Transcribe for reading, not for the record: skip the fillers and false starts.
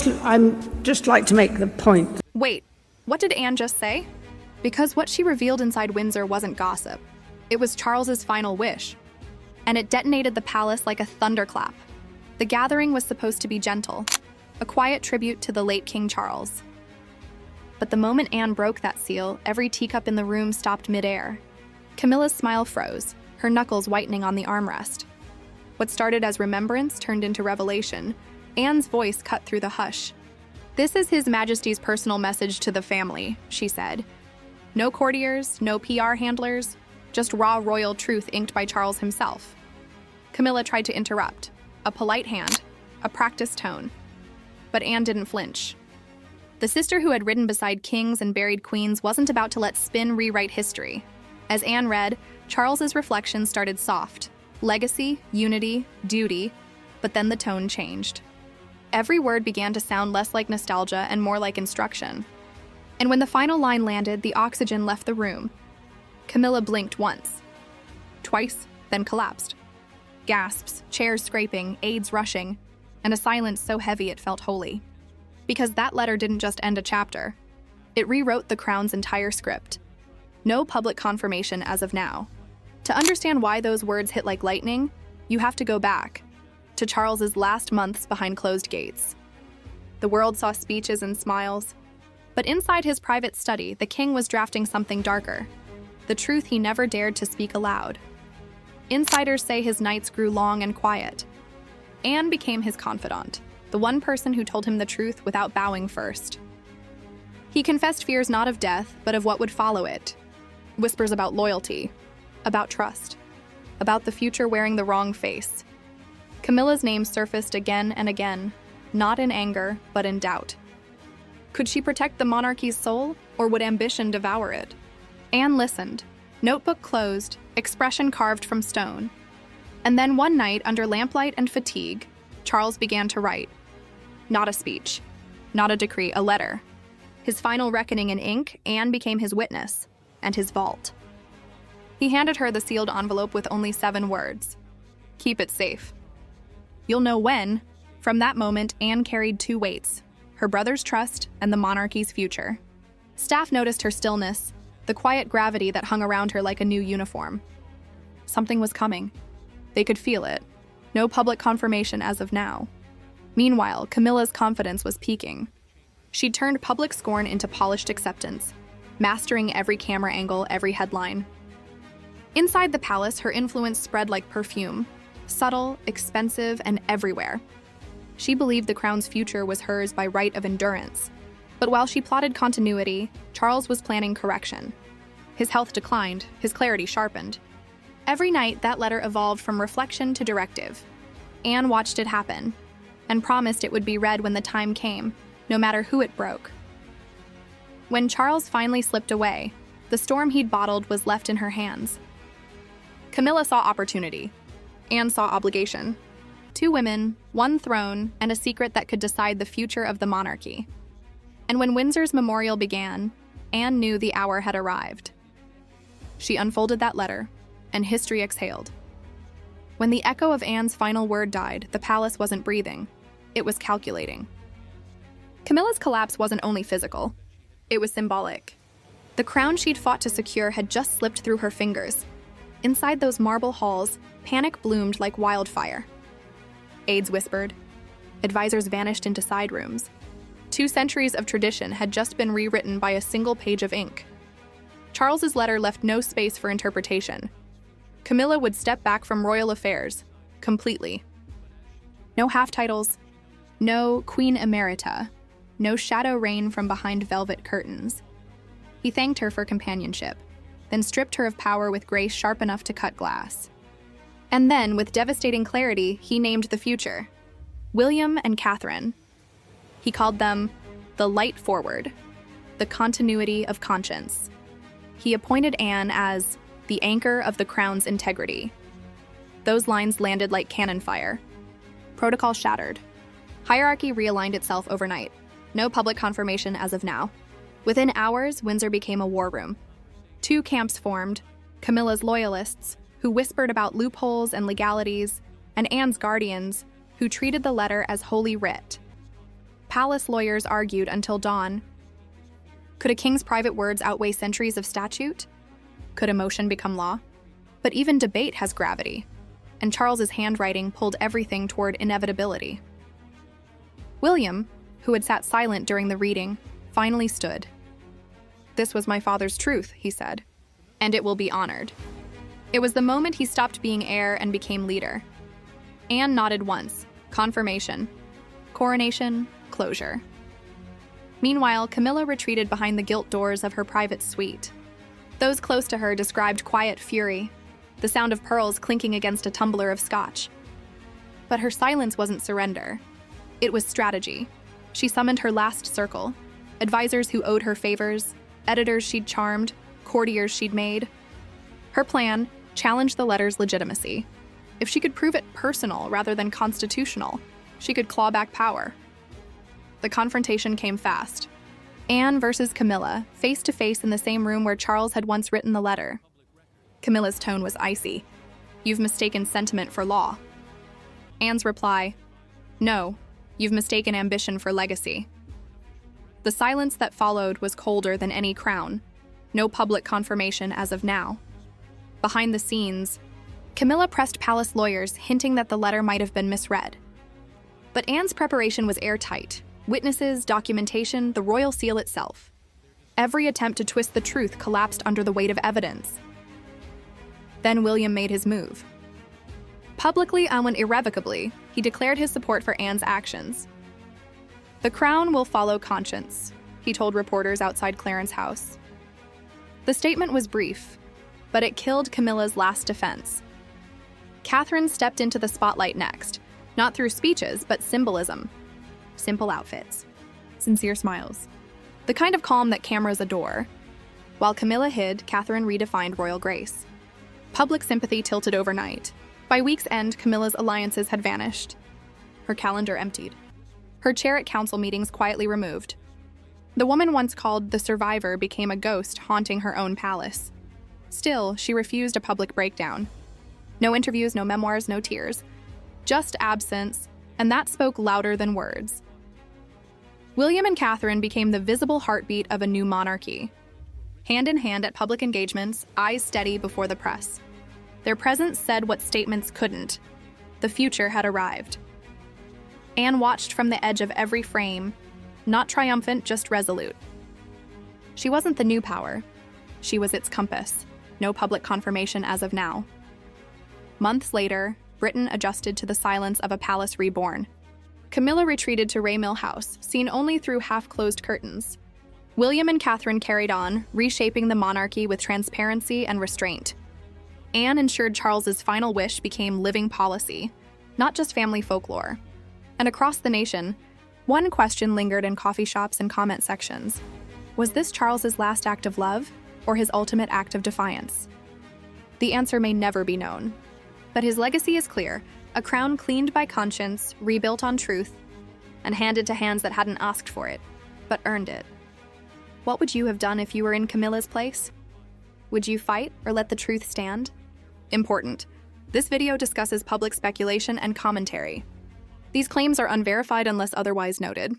I'm just like to make the point. Wait, what did Anne just say? Because what she revealed inside Windsor wasn't gossip. It was Charles's final wish. And it detonated the palace like a thunderclap. The gathering was supposed to be gentle, a quiet tribute to the late King Charles. But the moment Anne broke that seal, every teacup in the room stopped midair. Camilla's smile froze, her knuckles whitening on the armrest. What started as remembrance turned into revelation. Anne's voice cut through the hush. "This is His Majesty's personal message to the family," she said. No courtiers, no PR handlers, just raw royal truth inked by Charles himself. Camilla tried to interrupt. A polite hand, a practiced tone. But Anne didn't flinch. The sister who had ridden beside kings and buried queens wasn't about to let spin rewrite history. As Anne read, Charles's reflections started soft. Legacy, unity, duty, but then the tone changed. Every word began to sound less like nostalgia and more like instruction. And when the final line landed, the oxygen left the room. Camilla blinked once, twice, then collapsed. Gasps, chairs scraping, aides rushing, and a silence so heavy it felt holy. Because that letter didn't just end a chapter. It rewrote the crown's entire script. No public confirmation as of now. To understand why those words hit like lightning, you have to go back to Charles's last months behind closed gates. The world saw speeches and smiles, but inside his private study, the king was drafting something darker, the truth he never dared to speak aloud. Insiders say his nights grew long and quiet. Anne became his confidant, the one person who told him the truth without bowing first. He confessed fears not of death, but of what would follow it. Whispers about loyalty, about trust, about the future wearing the wrong face. Camilla's name surfaced again and again, not in anger, but in doubt. Could she protect the monarchy's soul, or would ambition devour it? Anne listened, notebook closed, expression carved from stone. And then one night, under lamplight and fatigue, Charles began to write. Not a speech, not a decree, a letter. His final reckoning in ink, Anne became his witness, and his vault. He handed her the sealed envelope with only 7 words. Keep it safe. You'll know when. From that moment, Anne carried 2 weights, her brother's trust and the monarchy's future. Staff noticed her stillness, the quiet gravity that hung around her like a new uniform. Something was coming. They could feel it. No public confirmation as of now. Meanwhile, Camilla's confidence was peaking. She'd turned public scorn into polished acceptance, mastering every camera angle, every headline. Inside the palace, her influence spread like perfume, subtle, expensive, and everywhere. She believed the crown's future was hers by right of endurance. But while she plotted continuity, Charles was planning correction. His health declined, his clarity sharpened. Every night, that letter evolved from reflection to directive. Anne watched it happen, and promised it would be read when the time came, no matter who it broke. When Charles finally slipped away, the storm he'd bottled was left in her hands. Camilla saw opportunity. Anne saw obligation. 2 women, 1 throne, and a secret that could decide the future of the monarchy. And when Windsor's memorial began, Anne knew the hour had arrived. She unfolded that letter, and history exhaled. When the echo of Anne's final word died, the palace wasn't breathing. It was calculating. Camilla's collapse wasn't only physical. It was symbolic. The crown she'd fought to secure had just slipped through her fingers. Inside those marble halls, panic bloomed like wildfire. Aides whispered. Advisors vanished into side rooms. 2 centuries of tradition had just been rewritten by a single page of ink. Charles's letter left no space for interpretation. Camilla would step back from royal affairs, completely. No half-titles, no Queen Emerita, no shadow reign from behind velvet curtains. He thanked her for companionship, then stripped her of power with grace sharp enough to cut glass. And then, with devastating clarity, he named the future. William and Catherine. He called them the light forward, the continuity of conscience. He appointed Anne as the anchor of the crown's integrity. Those lines landed like cannon fire. Protocol shattered. Hierarchy realigned itself overnight. No public confirmation as of now. Within hours, Windsor became a war room. 2 camps formed, Camilla's loyalists, who whispered about loopholes and legalities, and Anne's guardians, who treated the letter as holy writ. Palace lawyers argued until dawn. Could a king's private words outweigh centuries of statute? Could emotion become law? But even debate has gravity, and Charles's handwriting pulled everything toward inevitability. William, who had sat silent during the reading, finally stood. "This was my father's truth," he said, "and it will be honored." It was the moment he stopped being heir and became leader. Anne nodded once. Confirmation. Coronation. Closure. Meanwhile, Camilla retreated behind the gilt doors of her private suite. Those close to her described quiet fury, the sound of pearls clinking against a tumbler of scotch. But her silence wasn't surrender. It was strategy. She summoned her last circle, advisors who owed her favors, editors she'd charmed, courtiers she'd made. Her plan: challenge the letter's legitimacy. If she could prove it personal rather than constitutional, she could claw back power. The confrontation came fast. Anne versus Camilla, face to face in the same room where Charles had once written the letter. Camilla's tone was icy. "You've mistaken sentiment for law." Anne's reply: "No, you've mistaken ambition for legacy." The silence that followed was colder than any crown. No public confirmation as of now. Behind the scenes, Camilla pressed palace lawyers, hinting that the letter might have been misread. But Anne's preparation was airtight. Witnesses, documentation, the royal seal itself. Every attempt to twist the truth collapsed under the weight of evidence. Then William made his move. Publicly and irrevocably, he declared his support for Anne's actions. "The crown will follow conscience," he told reporters outside Clarence House. The statement was brief, but it killed Camilla's last defense. Catherine stepped into the spotlight next, not through speeches, but symbolism. Simple outfits, sincere smiles, the kind of calm that cameras adore. While Camilla hid, Catherine redefined royal grace. Public sympathy tilted overnight. By week's end, Camilla's alliances had vanished. Her calendar emptied. Her chair at council meetings quietly removed. The woman once called the survivor became a ghost haunting her own palace. Still, she refused a public breakdown. No interviews, no memoirs, no tears. Just absence, and that spoke louder than words. William and Catherine became the visible heartbeat of a new monarchy. Hand in hand at public engagements, eyes steady before the press. Their presence said what statements couldn't. The future had arrived. Anne watched from the edge of every frame, not triumphant, just resolute. She wasn't the new power. She was its compass. No public confirmation as of now. Months later, Britain adjusted to the silence of a palace reborn. Camilla retreated to Raymill House, seen only through half-closed curtains. William and Catherine carried on, reshaping the monarchy with transparency and restraint. Anne ensured Charles's final wish became living policy, not just family folklore. And across the nation, one question lingered in coffee shops and comment sections. Was this Charles's last act of love, or his ultimate act of defiance? The answer may never be known. But his legacy is clear: a crown cleaned by conscience, rebuilt on truth, and handed to hands that hadn't asked for it, but earned it. What would you have done if you were in Camilla's place? Would you fight or let the truth stand? Important. This video discusses public speculation and commentary. These claims are unverified unless otherwise noted.